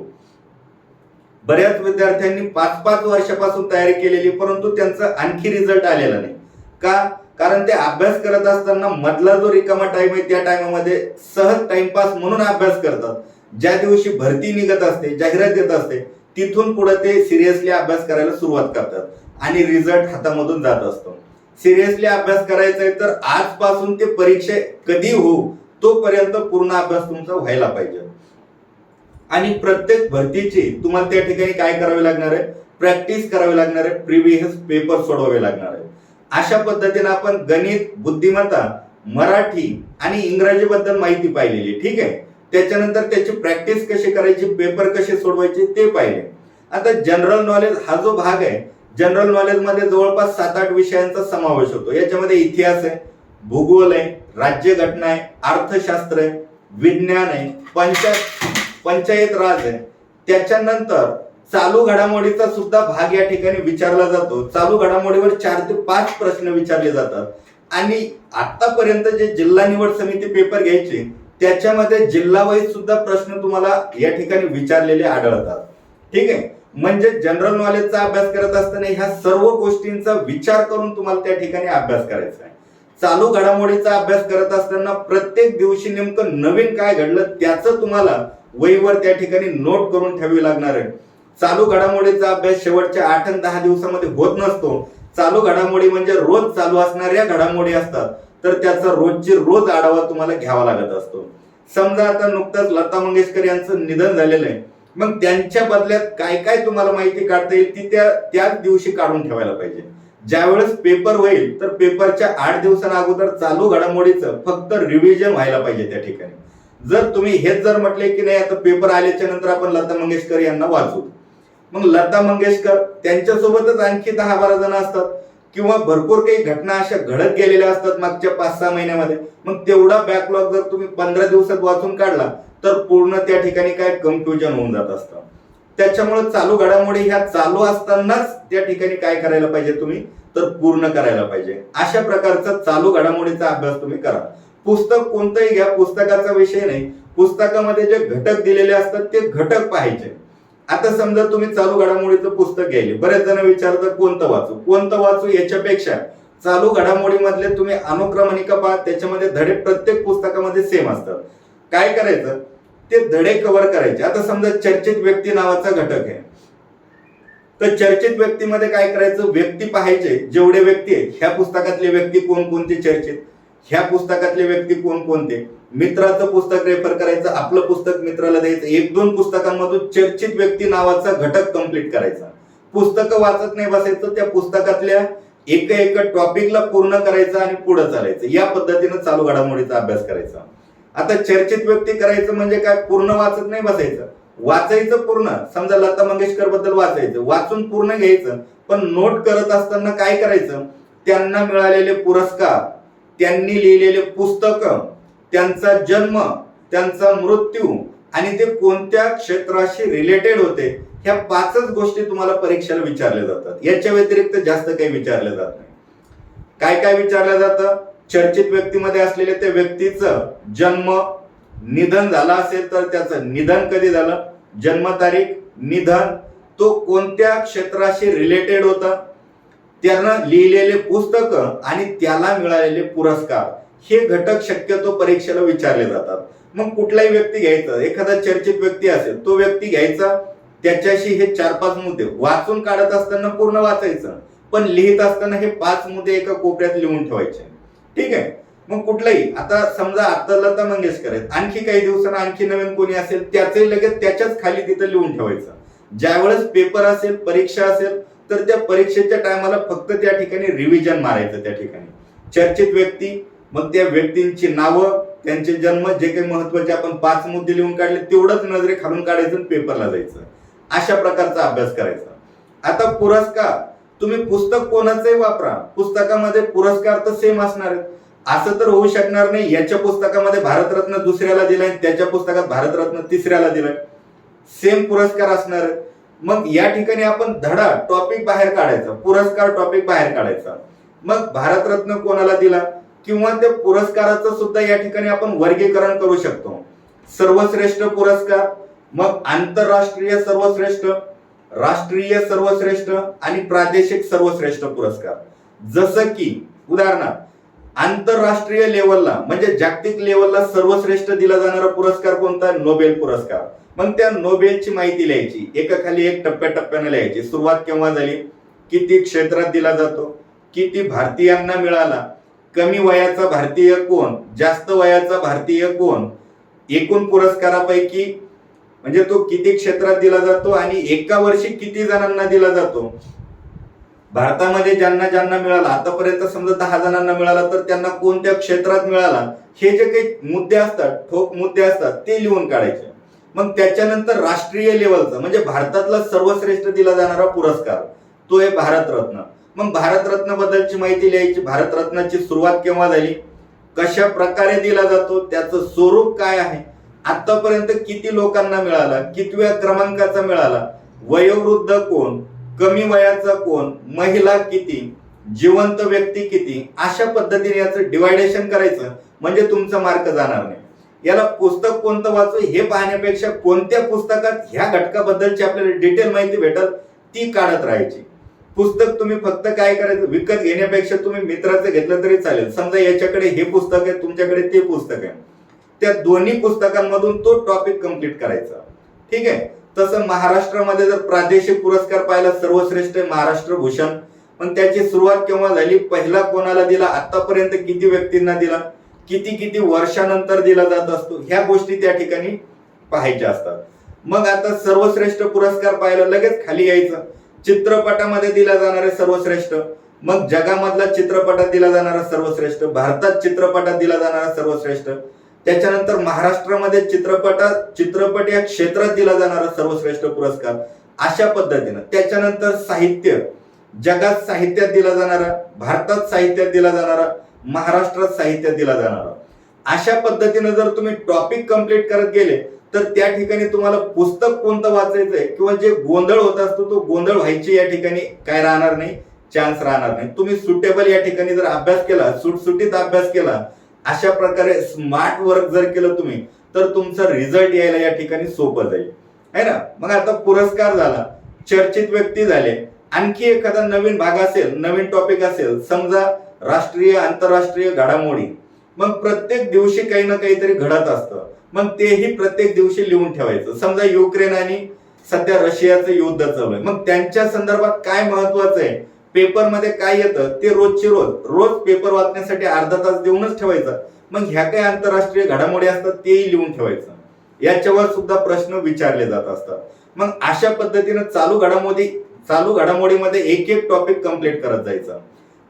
बऱ्याच विद्यार्थ्यांनी 5-5 वर्षापासून तयारी केलेली, परंतु त्यांचा आणखी रिझल्ट आलेला नाही. का? कारण ते अभ्यास करत असताना मधला जो रिकामा टाइम आहे त्या टाइममध्ये सहज टाइमपास म्हणून अभ्यास करतात. ज्या दिवशी भरती निघत असते, जाहिरात येत असते, तिथून पुढे ते सिरियसली अभ्यास करायला सुरुवात करतात आणि रिझल्ट हातामधून जात असतो. सिरियसली अभ्यास करायचा आहे तर आजपासून ते परीक्षा कधी होऊ तोपर्यंत पूर्ण अभ्यास तुमचा व्हायला पाहिजे. आणि प्रत्येक भरतीची तुम्हाला त्या ठिकाणी काय करावे लागणार आहे, प्रॅक्टिस करावी लागणार आहे, प्रिव्हियस पेपर सोडवावे लागणार आहे. अशा पद्धतीने आपण गणित, बुद्धिमत्ता, मराठी आणि इंग्रजी बद्दल माहिती पाहिलेली. ठीक आहे. त्याच्यानंतर त्याची प्रॅक्टिस कशी करायची, पेपर कसे सोडवायचे ते पाहिले. आता जनरल नॉलेज हा जो भाग आहे, जनरल नॉलेज मध्ये जवळपास 7-8 विषयांचा समावेश होतो. याच्यामध्ये इतिहास आहे, भूगोल आहे, राज्यघटना आहे, अर्थशास्त्र आहे, विज्ञान आहे, पंचायत राज आहे. त्याच्यानंतर चालू घडामोडीचा सुद्धा भाग या ठिकाणी विचारला जातो. चालू घडामोडीवर 4 ते 5 प्रश्न विचारले जातात. आणि आतापर्यंत जे जिल्हा निवड समिती पेपर घ्यायचे त्याच्यामध्ये जिल्हा वाईज सुद्धा प्रश्न तुम्हाला या ठिकाणी विचारलेले आढळतात. ठीक आहे. म्हणजे जनरल नॉलेजचा अभ्यास करत असताना ह्या सर्व गोष्टींचा विचार करून तुम्हाला त्या ठिकाणी अभ्यास करायचा आहे. चालू घडामोडीचा अभ्यास करत असताना प्रत्येक दिवशी नेमकं नवीन काय घडलं त्याचं तुम्हाला वहीवर त्या ठिकाणी नोट करून ठेवावी लागणार आहे. चालू घडामोडीचा अभ्यास शेवटच्या 8 आणि 10 दिवसामध्ये होत नसतो. चालू घडामोडी म्हणजे रोज चालू असणाऱ्या घडामोडी असतात, तर त्याचा रोजची रोज आढावा तुम्हाला घ्यावा लागत असतो. समजा आता नुकताच लता मंगेशकर यांचं निधन झालेलं आहे, मग त्यांच्या बदल्यात काय काय तुम्हाला माहिती काढता येईल ती त्याच दिवशी काढून ठेवायला पाहिजे. ज्यावेळेस पेपर होईल तर पेपरच्या 8 दिवसांना अगोदर चालू घडामोडीचं फक्त रिव्हिजन व्हायला पाहिजे त्या ठिकाणी. जर तुम्ही हेच जर म्हटले की नाही आता पेपर आल्याच्या नंतर आपण लता मंगेशकर यांना वाचू, मग लता मंगेशकर त्यांच्यासोबतच आणखी 10-12 जण असतात किंवा भरपूर काही घटना अशा घडत गेलेल्या असतात मागच्या 5-6 महिन्यामध्ये. मग तेवढा बॅकलॉग जर तुम्ही 15 दिवसात वाचून काढला तर पूर्ण त्या ठिकाणी काय कन्फ्युजन होऊन जात असतं. त्याच्यामुळे चालू घडामोडी ह्या चालू असतानाच त्या ठिकाणी काय करायला पाहिजे तुम्ही, तर पूर्ण करायला पाहिजे. अशा प्रकारचा चालू घडामोडीचा अभ्यास तुम्ही करा. पुस्तक कोणतंही घ्या, पुस्तकाचा विषय नाही, पुस्तकामध्ये जे घटक दिलेले असतात ते घटक पाहायचे. आता समजा तुम्ही चालू घडामोडीचं पुस्तक घ्यायले, बरेच जण विचारतात कोणतं वाचू याच्यापेक्षा चालू घडामोडीमधले तुम्ही अनुक्रमणिका पहा, त्याच्यामध्ये धडे प्रत्येक पुस्तकामध्ये सेम असतात. काय करायचं, ते धडे कव्हर करायचे. आता समजा चर्चित व्यक्ती नावाचा घटक आहे, तर चर्चित व्यक्तीमध्ये काय करायचं, व्यक्ती पाहायचे, जेवढे व्यक्ती आहेत ह्या पुस्तकातले व्यक्ती कोणकोणते चर्चित, ह्या पुस्तकातले व्यक्ती कोणकोणते, मित्राचं पुस्तक रेफर करायचं, आपलं पुस्तक मित्राला द्यायचं. 1-2 पुस्तकांमधून चर्चित व्यक्ती नावाचा घटक कंप्लीट करायचा. पुस्तकं वाचत नाही बसायचं, त्या पुस्तकातल्या एका टॉपिकला पूर्ण करायचं आणि पुढे चालायचं, या पद्धतीनं चालू घडामोडीचा अभ्यास करायचा. आता चर्चित व्यक्ती करायचं म्हणजे काय, पूर्ण वाचत नाही बसायचं, वाचायचं पूर्ण. समजा लता मंगेशकर बद्दल वाचायचं, वाचून पूर्ण घ्यायचं, पण नोट करत असताना काय करायचं, त्यांना मिळालेले पुरस्कार, त्यांनी लिहिलेले पुस्तक, त्यांचा जन्म, त्यांचा मृत्यू आणि ते कोणत्या क्षेत्राशी रिलेटेड होते, ह्या 5च गोष्टी तुम्हाला परीक्षेला विचारल्या जातात. याच्या व्यतिरिक्त जास्त काही विचारलं जात नाही. काय काय विचारलं जातं, चर्चित व्यक्तीमध्ये असलेले त्या व्यक्तीचं जन्म, निधन झालं असेल तर त्याचं निधन कधी झालं, जन्मतारीख, निधन, तो कोणत्या क्षेत्राशी रिलेटेड होता, त्यानं लिहिलेले पुस्तक आणि त्याला मिळालेले पुरस्कार, हे घटक शक्यतो परीक्षेला विचारले जातात. मग कुठलाही व्यक्ती घ्यायचा, एखादा चर्चित व्यक्ती असेल तो व्यक्ती घ्यायचा, त्याच्याशी हे 4-5 मुद्दे वाचून काढत असताना पूर्ण वाचायचं, पण लिहित असताना हे 5 मुद्दे एका कोपऱ्यात लिहून ठेवायचे. ठीक आहे. मग कुठलाही, आता समजा आता लता मंगेशकर आहेत, आणखी काही दिवसांना आणखी नवीन कोणी असेल त्याचंही लगेच त्याच्याच खाली तिथं लिहून ठेवायचं. ज्यावेळेस पेपर असेल, परीक्षा असेल, तर त्या परीक्षेच्या टायमाला फक्त त्या ठिकाणी रिव्हिजन मारायचं. त्या ठिकाणी चर्चित व्यक्ती, मग त्या व्यक्तींची नावं, त्यांचे जन्म, जे काही महत्वाचे आपण 5 मुद्दे लिहून काढले तेवढंच नजरे खालून काढायचं आणि पेपरला जायचं. अशा प्रकारचा अभ्यास करायचा. आता पुरस्कार, तुम्ही पुस्तक कोणाचंही वापरा, पुस्तकामध्ये पुरस्कार तर सेम असणार आहेत. असं तर होऊ शकणार नाही याच्या पुस्तकामध्ये भारतरत्न दुसऱ्याला दिलाय, त्याच्या पुस्तकात भारतरत्न तिसऱ्याला दिलाय, सेम पुरस्कार असणार आहेत. मग या ठिकाणी आपण धडा टॉपिक बाहेर काढायचा, पुरस्कार टॉपिक बाहेर काढायचा. मग भारतरत्न कोणाला दिला किंवा त्या पुरस्काराचं सुद्धा या ठिकाणी आपण वर्गीकरण करू शकतो. सर्वश्रेष्ठ पुरस्कार, मग आंतरराष्ट्रीय सर्वश्रेष्ठ, राष्ट्रीय सर्वश्रेष्ठ आणि प्रादेशिक सर्वश्रेष्ठ पुरस्कार. जसं की उदाहरणार्थ आंतरराष्ट्रीय लेवलला म्हणजे जागतिक लेवलला सर्वश्रेष्ठ दिला जाणारा पुरस्कार कोणता, नोबेल पुरस्कार. मग त्या नोबेलची माहिती लिहायची, एकाखाली एक टप्प्याटप्प्याने लिहायची. सुरुवात केव्हा झाली, किती क्षेत्रात दिला जातो, किती भारतीयांना मिळाला, कमी वयाचा भारतीय कोण, जास्त वयाचा भारतीय कोण, एकूण पुरस्कारापैकी म्हणजे तो किती क्षेत्रात दिला जातो आणि एका वर्षी किती जणांना दिला जातो. भारतामध्ये ज्यांना ज्यांना मिळाला, आतापर्यंत समजा 10 जणांना मिळाला तर त्यांना कोणत्या क्षेत्रात मिळाला, हे जे काही मुद्दे असतात, ठोक मुद्दे असतात, ते लिहून काढायचे. मग त्याच्यानंतर राष्ट्रीय लेवलचा म्हणजे भारतातला सर्वश्रेष्ठ दिला जाणारा पुरस्कार, तो आहे भारतरत्न. मग भारतरत्न बद्दलची माहिती लिहायची. भारतरत्नाची सुरुवात केव्हा झाली, कशा प्रकारे दिला जातो, त्याचं स्वरूप काय आहे, आतापर्यंत किती लोकांना मिळाला, कितव्या क्रमांकाचा मिळाला, वयोवृद्ध कोण, कमी वयाचा कोण, महिला किती, जिवंत व्यक्ती किती, अशा पद्धतीने याचं डिवायडेशन करायचं म्हणजे तुमचा मार्क जाणार नाही. याला पुस्तक कोणतं वाचू हे पाहण्यापेक्षा कोणत्या पुस्तकात ह्या घटकाबद्दलची आपल्याला डिटेल माहिती भेटल ती काढत राहायची. पुस्तक तुम्ही फक्त काय करायचं, विकत घेण्यापेक्षा तुम्ही मित्राचं घेतलं तरी चालेल. समजा याच्याकडे हे पुस्तक आहे, तुमच्याकडे ते पुस्तक आहे, त्या दोन्ही पुस्तकांमधून तो टॉपिक कंप्लीट करायचा. ठीक आहे. तसं महाराष्ट्रामध्ये जर प्रादेशिक पुरस्कार पाहिला, सर्वश्रेष्ठ महाराष्ट्र भूषण, पण त्याची सुरुवात केव्हा झाली, पहिला कोणाला दिला, आतापर्यंत किती व्यक्तींना दिला, किती किती वर्षानंतर दिला जात असतो, ह्या गोष्टी त्या ठिकाणी पाहायच्या असतात. मग आता सर्वश्रेष्ठ पुरस्कार पाहिला, लगेच खाली यायचं, चित्रपटामध्ये दिला जाणारे सर्वश्रेष्ठ, मग जगामधला चित्रपटात दिला जाणारा सर्वश्रेष्ठ, भारतात चित्रपटात दिला जाणारा सर्वश्रेष्ठ, त्याच्यानंतर महाराष्ट्रामध्ये चित्रपट या क्षेत्रात दिला जाणारा सर्वश्रेष्ठ पुरस्कार, अशा पद्धतीनं. त्याच्यानंतर साहित्य, जगात साहित्यात दिला जाणारा, भारतात साहित्यात दिला जाणारा, महाराष्ट्रात साहित्यात दिला जाणारा, अशा पद्धतीनं जर तुम्ही टॉपिक कंप्लीट करत गेले तर त्या ठिकाणी तुम्हाला पुस्तक कोणतं वाचायचंय किंवा जे गोंधळ होत असतो तो गोंधळ व्हायची या ठिकाणी काय राहणार नाही, चान्स राहणार नाही. तुम्ही सुटेबल या ठिकाणी जर अभ्यास केला, सुटसुटीत अभ्यास केला, अशा प्रकारे स्मार्ट वर्क जर केलं तुम्ही, तर तुमचा रिझल्ट यायला या ठिकाणी सोपं जाईल, है ना. मग आता पुरस्कार झाला, चर्चित व्यक्ती झाले, आणखी एखादा नवीन भाग असेल, नवीन टॉपिक असेल, समजा राष्ट्रीय आंतरराष्ट्रीय घडामोडी, मग प्रत्येक दिवशी काही ना काहीतरी घडत असतं, मग तेही प्रत्येक दिवशी लिहून ठेवायचं. समजा युक्रेन आणि सध्या रशियाचं युद्ध चालू आहे, मग त्यांच्या संदर्भात काय महत्वाचं आहे, पेपरमध्ये काय येतं ते रोजची रोज पेपर वाचण्यासाठी अर्धा तास देऊनच ठेवायचा. मग ह्या काही आंतरराष्ट्रीय घडामोडी असतात तेही लिहून ठेवायचं, याच्यावर सुद्धा प्रश्न विचारले जात असतात. मग अशा पद्धतीनं चालू घडामोडीमध्ये एक एक टॉपिक कंप्लीट करत जायचा.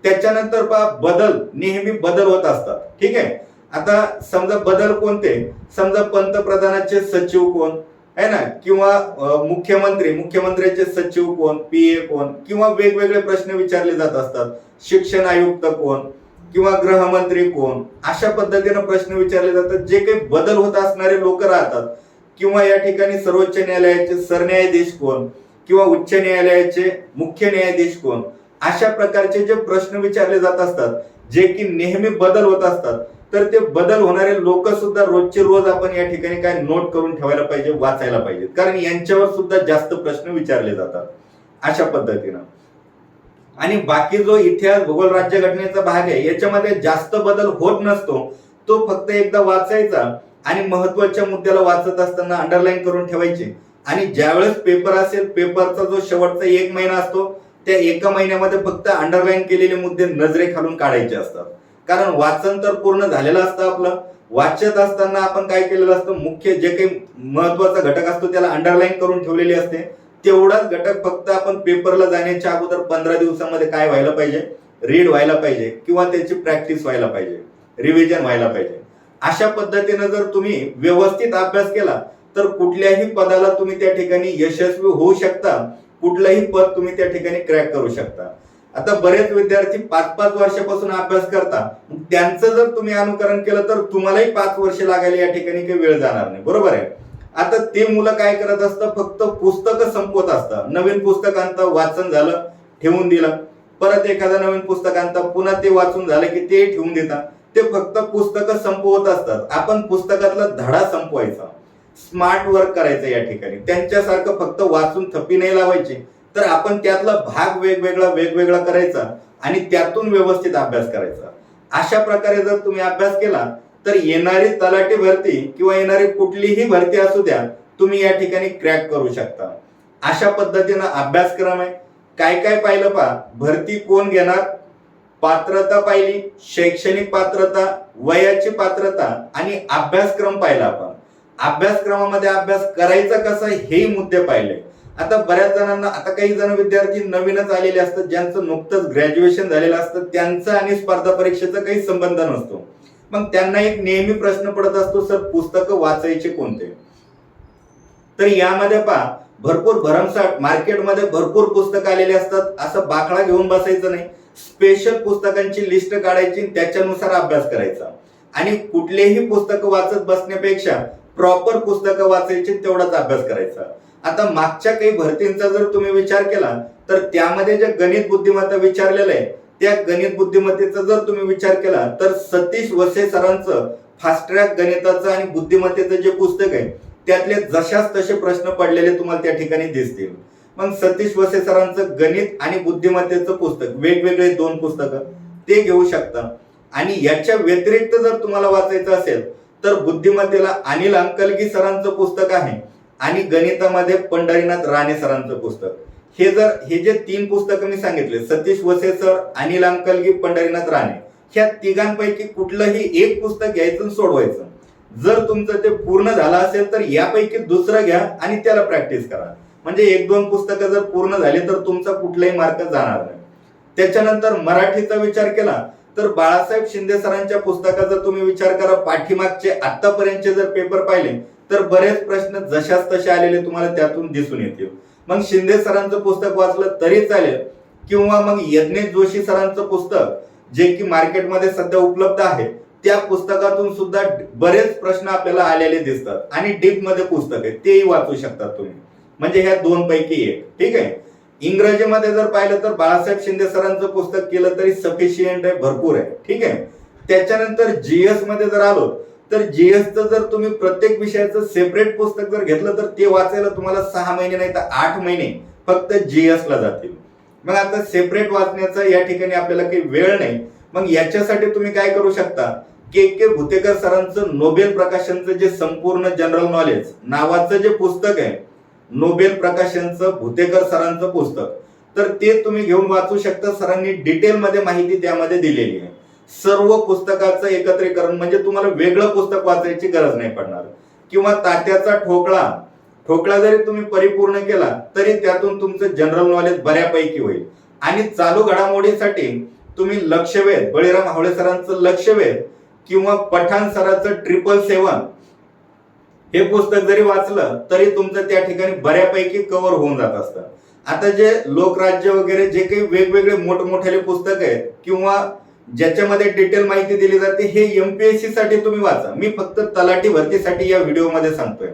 त्याच्यानंतर पहा बदल, नेहमी बदल होत असतात. ठीक आहे. आता समजा बदल कोणते, समजा पंतप्रधानाचे सचिव कोण आहे ना, किंवा मुख्यमंत्र्याचे सचिव कोण, पीए कोण, किंवा वेगवेगळे प्रश्न विचारले जात असतात. शिक्षण आयुक्त कोण किंवा गृहमंत्री कोण, अशा पद्धतीने प्रश्न विचारले जातात. जे काही बदल होत असणारे लोक राहतात, किंवा या ठिकाणी सर्वोच्च न्यायालयाचे सरन्यायाधीश कोण किंवा उच्च न्यायालयाचे मुख्य न्यायाधीश कोण, अशा प्रकारचे जे प्रश्न विचारले जात असतात, जे की नेहमी बदल होत असतात, तर ते बदल होणारे लोक सुद्धा रोजचे रोज आपण या ठिकाणी काय नोट करून ठेवायला पाहिजे, वाचायला पाहिजे, कारण यांच्यावर सुद्धा जास्त प्रश्न विचारले जातात अशा पद्धतीनं. आणि बाकी जो इतिहास, भूगोल, राज्यघटनेचा भाग आहे, याच्यामध्ये जास्त बदल होत नसतो. तो फक्त एकदा वाचायचा आणि महत्वाच्या मुद्द्याला वाचत असताना अंडरलाईन करून ठेवायचे. आणि ज्यावेळेस पेपर असेल, पेपरचा जो शेवटचा 1 महिना असतो, त्या 1 महिन्यामध्ये फक्त अंडरलाईन केलेले मुद्दे नजरेखालून काढायचे असतात. कारण वाचन तर पूर्ण झालेलं असतं आपलं. वाचत असताना आपण काय केलेलं असतं, मुख्य जे काही महत्वाचा घटक असतो त्याला अंडरलाईन करून ठेवलेली असते. तेवढाच घटक फक्त आपण पेपरला जाण्याच्या अगोदर 15 दिवसामध्ये काय व्हायला पाहिजे, रीड व्हायला पाहिजे, किंवा त्याची प्रॅक्टिस व्हायला पाहिजे, रिव्हिजन व्हायला पाहिजे. अशा पद्धतीने जर तुम्ही व्यवस्थित अभ्यास केला तर कुठल्याही पदाला तुम्ही त्या ठिकाणी यशस्वी होऊ शकता. कुठलंही पद तुम्ही त्या ठिकाणी क्रॅक करू शकता. आता बरेच विद्यार्थी 5-5 वर्षापासून अभ्यास करता, त्यांचं जर तुम्ही अनुकरण केलं तर तुम्हालाही 5 वर्ष लागायला या ठिकाणी काही वेळ जाणार नाही. बरोबर आहे. आता ते मुलं काय करत असतं, फक्त पुस्तकं संपवत असतात. नवीन पुस्तकांचं वाचन झालं, ठेवून दिलं, परत एखादं नवीन पुस्तकांचं पुन्हा ते वाचून झालं की ते ठेवून देतात. ते फक्त पुस्तकं संपवत असतात. आपण पुस्तकातला धडा संपवायचा, स्मार्ट वर्क करायचं या ठिकाणी. त्यांच्यासारखं फक्त वाचून थप्पी नाही लावायची, तर आपण त्यातला भाग वेगवेगळा करायचा आणि त्यातून व्यवस्थित अभ्यास करायचा. अशा प्रकारे जर तुम्ही अभ्यास केला तर येणारी तलाठी भरती किंवा येणारी कुठलीही भरती असू द्या, तुम्ही या ठिकाणी क्रॅक करू शकता. अशा पद्धतीनं अभ्यासक्रम आहे. काय काय पाहिलं पहा, भरती कोण घेणार, पात्रता पाहिली, शैक्षणिक पात्रता, वयाची पात्रता आणि अभ्यासक्रम पाहिला आपण. अभ्यासक्रमामध्ये अभ्यास करायचा कसा हेही मुद्दे पाहिले. आता बऱ्याच जणांना, आता काही जण विद्यार्थी नवीनच आलेले असतात, ज्यांचं नुकतंच ग्रॅज्युएशन झालेलं असतं, त्यांचा आणि स्पर्धा परीक्षेचा काही संबंध नसतो. मग त्यांना एक नेहमी प्रश्न पडत असतो, सर पुस्तकं वाचायचे कोणते. तर यामध्ये पहा, भरपूर भरमसाठ मार्केटमध्ये भरपूर पुस्तकं आलेली असतात. असं बाखळा घेऊन बसायचं नाही. स्पेशल पुस्तकांची लिस्ट काढायची, त्याच्यानुसार अभ्यास करायचा. आणि कुठलेही पुस्तकं वाचत बसण्यापेक्षा प्रॉपर पुस्तकं वाचायची, तेवढाच अभ्यास करायचा. आता मागच्या काही भरतींचा जर तुम्ही विचार केला तर त्यामध्ये जे गणित बुद्धिमत्ता विचारलेलं आहे, त्या गणित बुद्धिमत्तेचा जर तुम्ही विचार केला तर सतीश वसे सरांचं फास्ट ट्रॅक गणिताचं आणि बुद्धिमत्तेचं जे पुस्तक आहे, त्यातले जशाच तसे प्रश्न पडलेले तुम्हाला त्या ठिकाणी दिसतील. मग सतीश वसे सरांचं गणित आणि बुद्धिमत्तेचं पुस्तक, वेगवेगळे 2 पुस्तकं, ते घेऊ शकता. आणि याच्या व्यतिरिक्त जर तुम्हाला वाचायचं असेल तर बुद्धिमत्तेला अनिल अंकलगी सरांचं पुस्तक आहे आणि गणितामध्ये पंढरीनाथ राणे सरांचं पुस्तक. हे जे 3 पुस्तकं मी सांगितले, सतीश वसे सर, अनिल अंकलगी, पंढरीनाथ राणे, ह्या तिघांपैकी कुठलंही एक पुस्तक घ्यायचं आणि सोडवायचं. जर तुमचं ते पूर्ण झालं असेल तर यापैकी दुसरं घ्या आणि त्याला प्रॅक्टिस करा. म्हणजे 1-2 पुस्तकं जर पूर्ण झाली तर तुमचा कुठलाही मार्क जाणार नाही. त्याच्यानंतर मराठीचा विचार केला तर बाळासाहेब शिंदे सरांच्या पुस्तकाचा तुम्ही विचार करा. पाठीमागचे आतापर्यंतचे जर पेपर पाहिले तर बरेच प्रश्न जशाच तसे आलेले तुम्हाला त्यातून दिसून येतील. मग शिंदे सरांचं पुस्तक वाचलं तरी चालेल, किंवा मग यज्ञेश जोशी सरांचं पुस्तक जे की मार्केटमध्ये सध्या उपलब्ध आहे, त्या पुस्तकातून सुद्धा बरेच प्रश्न आपल्याला आलेले दिसतात. आणि डीप मध्ये पुस्तक आहे, तेही वाचू शकतात तुम्ही. म्हणजे ह्या 2 पैकी एक. ठीक आहे. इंग्रजीमध्ये जर पाहिलं तर बाळासाहेब शिंदे सरांचं पुस्तक केलं तरी सफिशियंट आहे, भरपूर आहे. ठीक आहे. त्याच्यानंतर जीएस मध्ये जर आलो तर जीएसचं जर तुम्ही प्रत्येक विषयाचं सेपरेट पुस्तक जर घेतलं तर ते वाचायला तुम्हाला 6 महिने नाही तर 8 महिने फक्त जीएस ला जातील. मग आता सेपरेट वाचण्याचा या ठिकाणी आपल्याला काही वेळ नाही. मग याच्यासाठी तुम्ही काय करू शकता, के भुतेकर सरांचं नोबेल प्रकाशनचं जे संपूर्ण जनरल नॉलेज नावाचं जे पुस्तक आहे, नोबेल प्रकाशनचं भुतेकर सरांचं पुस्तक, तर ते तुम्ही घेऊन वाचू शकता. सरांनी डिटेलमध्ये माहिती त्यामध्ये दिलेली आहे. सर्व पुस्तकाचं एकत्रीकरण, म्हणजे तुम्हाला वेगळं पुस्तक वाचायची गरज नाही पडणार. किंवा तात्याचा ठोकळा जरी तुम्ही परिपूर्ण केला तरी त्यातून तुमचं जनरल नॉलेज बऱ्यापैकी होईल. आणि चालू घडामोडीसाठी तुम्ही लक्षवेध, बळीराम हावळे सरांचं लक्षवेध किंवा पठाण सरांचं 777 हे पुस्तक जरी वाचलं तरी तुमचं त्या ठिकाणी बऱ्यापैकी कव्हर होऊन जात असतं. आता जे लोकराज्य वगैरे जे काही वेगवेगळे मोठमोठे पुस्तक आहेत किंवा ज्याच्यामध्ये डिटेल माहिती दिली जाते हे एमपीएससी साठी तुम्ही वाचा. मी फक्त तलाठी भरतीसाठी या व्हिडिओमध्ये सांगतोय.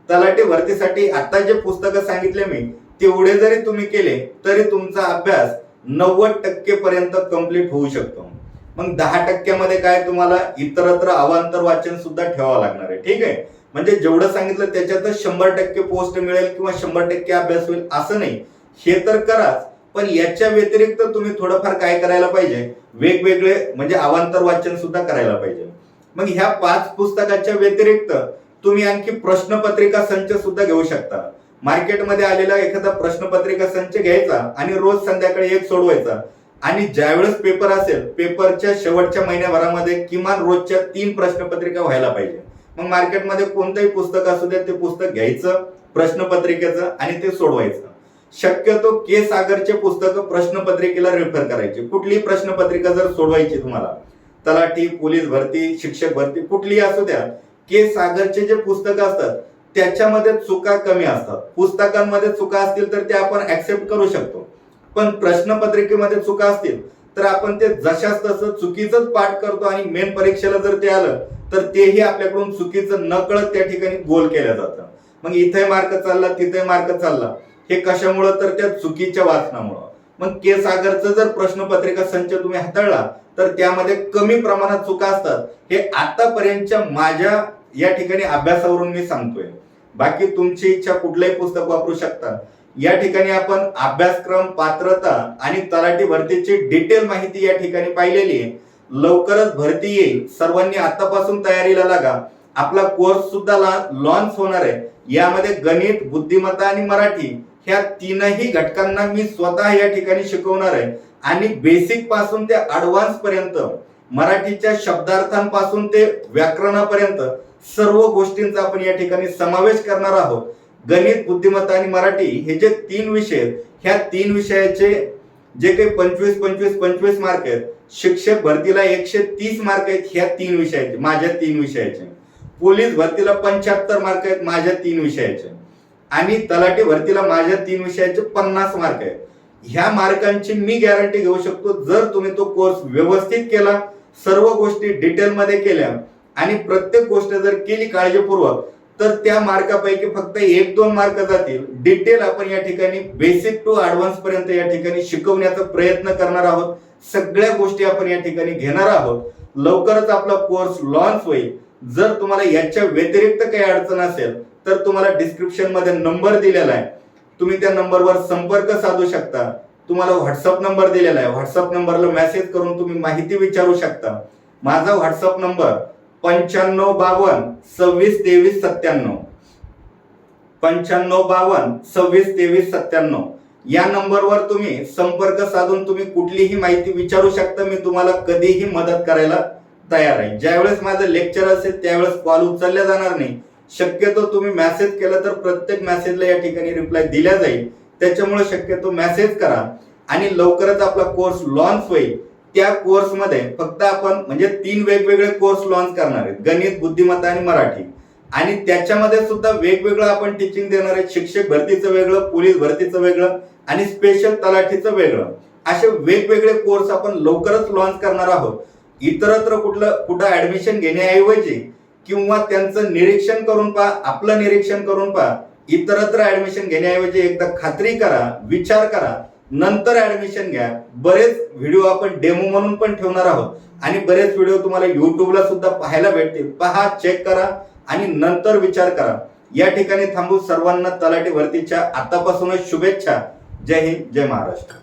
तलाठी भरतीसाठी आता जे पुस्तकं सांगितले मी तेवढे जरी तुम्ही केले तरी तुमचा अभ्यास 90% पर्यंत कंप्लीट होऊ शकतो. मग 10% मध्ये काय तुम्हाला इतरत्र अवांतर वाचन सुद्धा ठेवावं लागणार आहे. ठीक आहे, म्हणजे जेवढं सांगितलं त्याच्यातच 100% पोस्ट मिळेल किंवा 100% अभ्यास होईल असं नाही. हे तर कराच, पण याच्या व्यतिरिक्त तुम्ही थोडंफार काय करायला पाहिजे, वेगवेगळे म्हणजे अवांतर वाचन सुद्धा करायला पाहिजे. मग ह्या 5 पुस्तकाच्या व्यतिरिक्त तुम्ही आणखी प्रश्नपत्रिका संच सुद्धा घेऊ शकता. मार्केटमध्ये आलेला एखादा प्रश्नपत्रिका संच घ्यायचा आणि रोज संध्याकाळी एक सोडवायचा आणि ज्यावेळेस पेपर असेल पेपरच्या शेवटच्या महिन्याभरामध्ये किमान रोजच्या 3 प्रश्नपत्रिका व्हायला पाहिजे. मग मार्केटमध्ये कोणतंही पुस्तक असू द्या ते पुस्तक घ्यायचं प्रश्नपत्रिकेचं आणि ते सोडवायचं. शक्यतो के सागरचे पुस्तक प्रश्नपत्रिकेला रेफर करायचे. कुठलीही प्रश्नपत्रिका जर सोडवायची तुम्हाला, तलाठी, पोलीस भरती, शिक्षक भरती कुठलीही असू द्या, के सागरचे जे पुस्तक असतात त्याच्यामध्ये चुका कमी असतात. पुस्तकांमध्ये चुका असतील तर ते आपण ऍक्सेप्ट करू शकतो, पण प्रश्नपत्रिकेमध्ये चुका असतील तर आपण ते जशाच तसं चुकीचंच पाठ करतो आणि मेन परीक्षेला जर ते आलं तर तेही आपल्याकडून चुकीचं नकळत त्या ठिकाणी गोल केलं जातं. मग इथे मार्क चालला तिथे मार्क चालला, हे कशामुळं तर त्या चुकीच्या वाचनामुळं. मग के सागरचं जर प्रश्नपत्रिका संच तुम्ही हाताळला तर त्यामध्ये कमी प्रमाणात चुका असतात. हे आतापर्यंतच्या माझ्या या ठिकाणी अभ्यासावरून मी सांगतोय. बाकी तुमची इच्छा कुठलंही पुस्तक वापरू शकता. या ठिकाणी आपण अभ्यासक्रम, पात्रता आणि तलाठी भरतीची डिटेल माहिती या ठिकाणी पाहिलेली आहे. लवकरच भरती येईल, सर्वांनी आतापासून तयारीला लागा. आपला कोर्स सुद्धा लॉन्च होणार आहे. यामध्ये गणित, बुद्धिमत्ता आणि मराठी ह्या 3ही घटकांना मी स्वतः या ठिकाणी शिकवणार आहे आणि बेसिक पासून ते ऍडव्हान्स पर्यंत, मराठीच्या शब्दार्थांपासून ते व्याकरणापर्यंत सर्व गोष्टींचा आपण या ठिकाणी समावेश करणार आहोत. गणित, बुद्धिमत्ता आणि मराठी हे जे 3 विषय, ह्या 3 विषयाचे जे काही 25-25-25 मार्क आहेत, शिक्षक भरतीला 130 मार्क आहेत ह्या 3 विषयाचे, माझ्या 3 विषयाचे. पोलीस भरतीला 75 मार्क आहेत माझ्या 3 विषयाचे आणि तलाठी भरतीला माझ्या 3 विषयाचे 50 मार्क आहेत. ह्या मार्कांची मी गॅरंटी घेऊ शकतो जर तुम्ही तो कोर्स व्यवस्थित केला, सर्व गोष्टी डिटेलमध्ये केल्या आणि प्रत्येक गोष्ट जर केली काळजीपूर्वक तर त्या मार्कापैकी फक्त 1-2 मार्क जातील. डिटेल आपण या ठिकाणी बेसिक टू ऍडव्हान्स पर्यंत या ठिकाणी शिकवण्याचा प्रयत्न करणार आहोत. सगळ्या गोष्टी आपण या ठिकाणी घेणार आहोत. लवकरच आपला कोर्स लॉन्च होईल. जर तुम्हाला याच्या व्यतिरिक्त काही अडचण असेल तर तुम्हाला डिस्क्रिप्शन मध्ये नंबर दिलेला आहे, तुम्ही त्या नंबरवर संपर्क साधू शकता. तुम्हाला व्हॉट्सअप नंबर दिलेला आहे, व्हॉट्सअप नंबरला मेसेज करून तुम्ही माहिती विचारू शकता. माझा व्हॉट्सअप नंबर 9552262397 9552262397 या नंबरवर तुम्ही संपर्क साधून तुम्ही कुठलीही माहिती विचारू शकता. मी तुम्हाला कधीही मदत करायला तयार आहे. ज्यावेळेस माझं लेक्चर असेल त्यावेळेस कॉल उचलल्या जाणार नाही. शक्यतो तुम्ही मेसेज केला तर प्रत्येक मेसेजला या ठिकाणी रिप्लाय दिला जाईल. त्याच्यामुळे शक्यतो मेसेज करा आणि लवकरच आपला कोर्स लॉन्च होईल. त्या कोर्समध्ये फक्त आपण म्हणजे 3 वेगवेगळे कोर्स लॉन्च करणार आहेत, गणित, बुद्धिमत्ता आणि मराठी. आणि त्याच्यामध्ये सुद्धा वेगवेगळं आपण टीचिंग देणार आहे. शिक्षक भरतीचं वेगळं, पोलीस भरतीचं वेगळं आणि स्पेशल तलाठीचं वेगळं. असे वेगवेगळे कोर्स आपण लवकरच लॉन्च करणार आहोत. इतरत्र कुठं ऍडमिशन घेण्याऐवजी किंवा त्यांचं निरीक्षण करून पहा, आपलं निरीक्षण करून पहा, इतरत्र ऍडमिशन घेण्याऐवजी एकदा खात्री करा, विचार करा, नंतर ऍडमिशन घ्या. बरेच व्हिडिओ आपण डेमो म्हणून पण ठेवणार आहोत आणि बरेच व्हिडिओ तुम्हाला युट्यूबला सुद्धा पाहायला भेटतील. पहा, चेक करा आणि नंतर विचार करा. या ठिकाणी थांबू. सर्वांना तलाठी भरतीच्या आतापासूनच शुभेच्छा. जय हिंद, जय महाराष्ट्र.